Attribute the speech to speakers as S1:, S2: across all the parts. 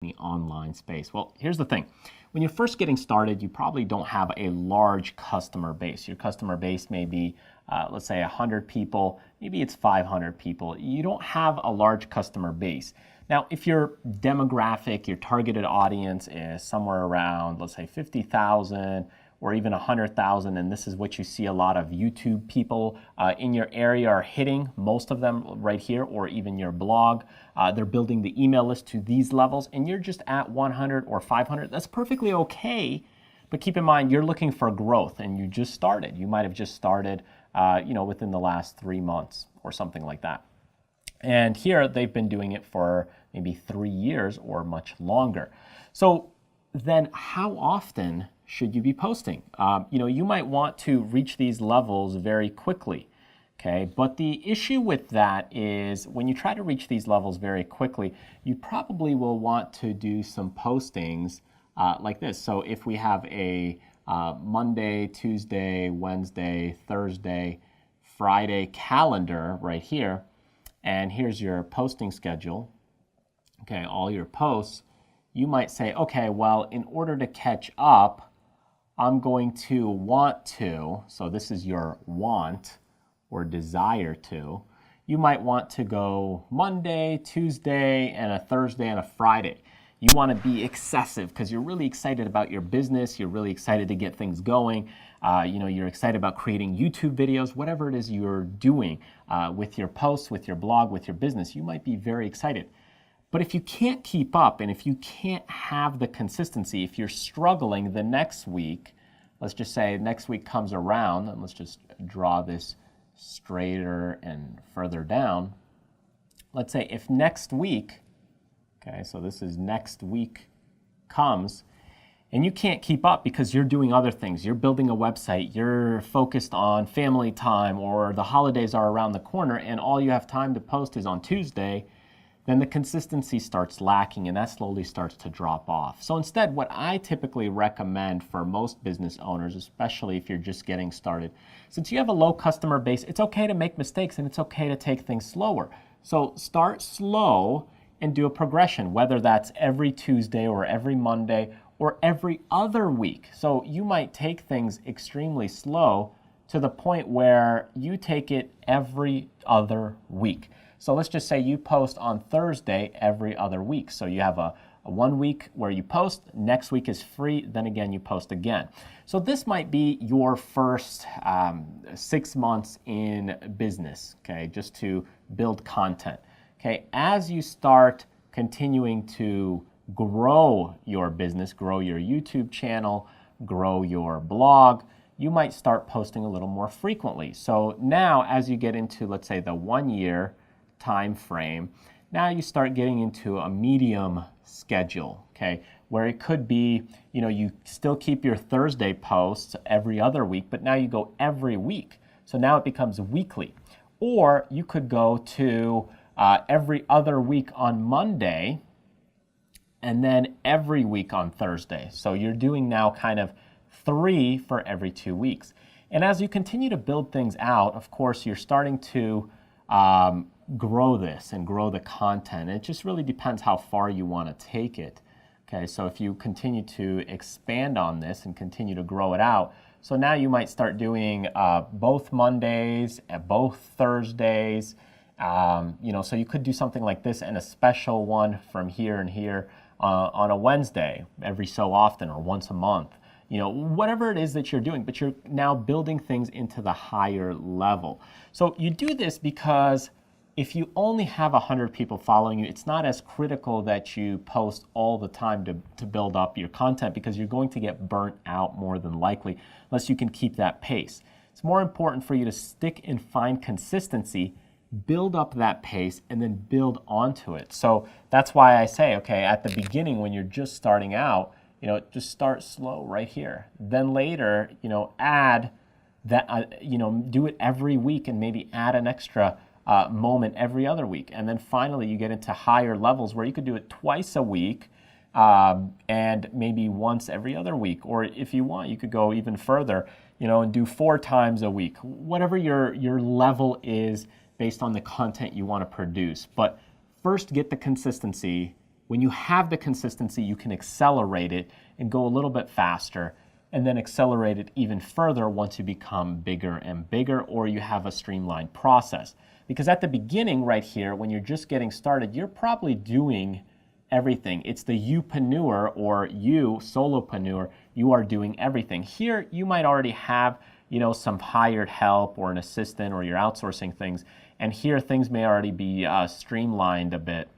S1: the online space? Well, here's the thing. When you're first getting started, you probably don't have a large customer base. Your customer base may be, let's say 100 people, maybe it's 500 people. You don't have a large customer base. Now, if your demographic, your targeted audience is somewhere around, let's say 50,000 or even 100,000, and this is what you see a lot of YouTube people in your area are hitting, most of them right here, or even your blog. They're building the email list to these levels, and you're just at 100 or 500. That's perfectly okay, but keep in mind, you're looking for growth, and you just started. You might have just started within the last 3 months or something like that. And here, they've been doing it for maybe 3 years or much longer. So then how often should you be posting? You might want to reach these levels very quickly, okay? But the issue with that is when you try to reach these levels very quickly, you probably will want to do some postings like this. So if we have a Monday, Tuesday, Wednesday, Thursday, Friday calendar right here, and here's your posting schedule, okay, all your posts, you might say, okay, well, in order to catch up, I'm going to want to, so this is your want or desire to, you might want to go Monday, Tuesday, and a Thursday and a Friday. You want to be excessive because you're really excited about your business, you're really excited to get things going, you're excited about creating YouTube videos, whatever it is you're doing with your posts, with your blog, with your business, you might be very excited. But if you can't keep up and if you can't have the consistency, if you're struggling the next week, let's just say next week comes around, and let's just draw this straighter and further down. Let's say if next week, okay, so this is next week comes, and you can't keep up because you're doing other things. You're building a website, you're focused on family time, or the holidays are around the corner, and all you have time to post is on Tuesday, then the consistency starts lacking and that slowly starts to drop off. So instead, what I typically recommend for most business owners, especially if you're just getting started, since you have a low customer base, it's okay to make mistakes and it's okay to take things slower. So start slow and do a progression, whether that's every Tuesday or every Monday or every other week. So you might take things extremely slow to the point where you take it every other week. So let's just say you post on Thursday every other week. So you have a 1 week where you post, next week is free, then again you post again. So this might be your first 6 months in business, okay, just to build content. Okay, as you start continuing to grow your business, grow your YouTube channel, grow your blog, you might start posting a little more frequently. So now as you get into, let's say, the 1 year time frame, now you start getting into a medium schedule, okay, where it could be, you still keep your Thursday posts every other week, but now you go every week. So now it becomes weekly. Or you could go to every other week on Monday and then every week on Thursday. So you're doing now kind of 3 for every 2 weeks. And as you continue to build things out, of course, you're starting to grow this and grow the content. It just really depends how far you want to take it. Okay, so if you continue to expand on this and continue to grow it out, so now you might start doing both Mondays, both Thursdays, so you could do something like this and a special one from here and here on a Wednesday every so often or once a month. Whatever it is that you're doing, but you're now building things into the higher level. So you do this because if you only have 100 people following you, it's not as critical that you post all the time to build up your content because you're going to get burnt out more than likely unless you can keep that pace. It's more important for you to stick and find consistency, build up that pace, and then build onto it. So that's why I say, okay, at the beginning when you're just starting out, just start slow right here. Then later, add that, do it every week and maybe add an extra moment every other week. And then finally, you get into higher levels where you could do it twice a week and maybe once every other week. Or if you want, you could go even further, and do 4 times a week. Whatever your level is based on the content you want to produce. But first, get the consistency, When you have the consistency, you can accelerate it and go a little bit faster, and then accelerate it even further once you become bigger and bigger, or you have a streamlined process. Because at the beginning right here, when you're just getting started, you're probably doing everything. It's the youpreneur, or you, solopreneur, you are doing everything. Here, you might already have, some hired help or an assistant, or you're outsourcing things. And here, things may already be streamlined a bit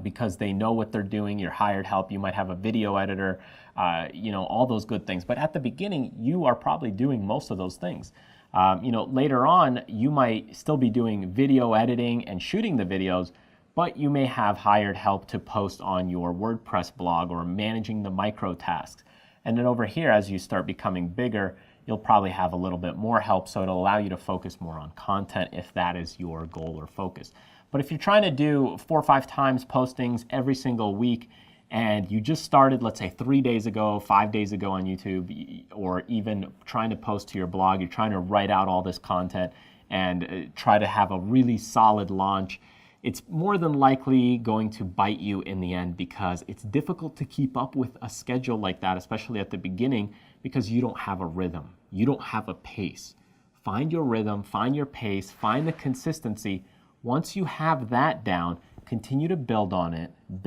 S1: because they know what they're doing. Your hired help, you might have a video editor, all those good things. But at the beginning, you are probably doing most of those things. Later on, you might still be doing video editing and shooting the videos, but you may have hired help to post on your WordPress blog or managing the micro tasks. And then over here, as you start becoming bigger, you'll probably have a little bit more help, so it'll allow you to focus more on content if that is your goal or focus. But if you're trying to do 4 or 5 times postings every single week, and you just started, let's say 3 days ago, 5 days ago on YouTube, or even trying to post to your blog, you're trying to write out all this content and try to have a really solid launch, it's more than likely going to bite you in the end, because it's difficult to keep up with a schedule like that, especially at the beginning, because you don't have a rhythm. You don't have a pace. Find your rhythm, find your pace, find the consistency. Once you have that down, continue to build on it, and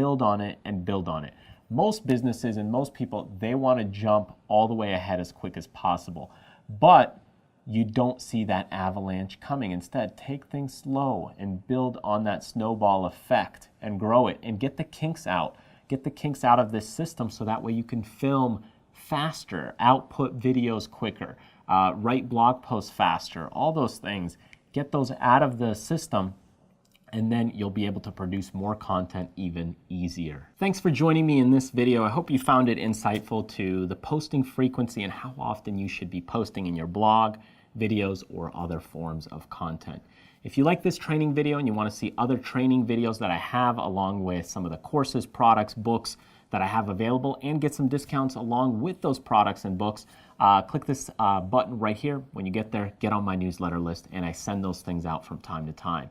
S1: build on it. Most businesses and most people, they want to jump all the way ahead as quick as possible. But you don't see that avalanche coming. Instead, take things slow and build on that snowball effect and grow it and get the kinks out. Get the kinks out of this system so that way you can film faster, output videos quicker, write blog posts faster, all those things. Get those out of the system, and then you'll be able to produce more content even easier. Thanks for joining me in this video. I hope you found it insightful to the posting frequency and how often you should be posting in your blog, videos, or other forms of content. If you like this training video and you want to see other training videos that I have, along with some of the courses, products, books that I have available, and get some discounts along with those products and books, click this button right here. When you get there, get on my newsletter list, and I send those things out from time to time.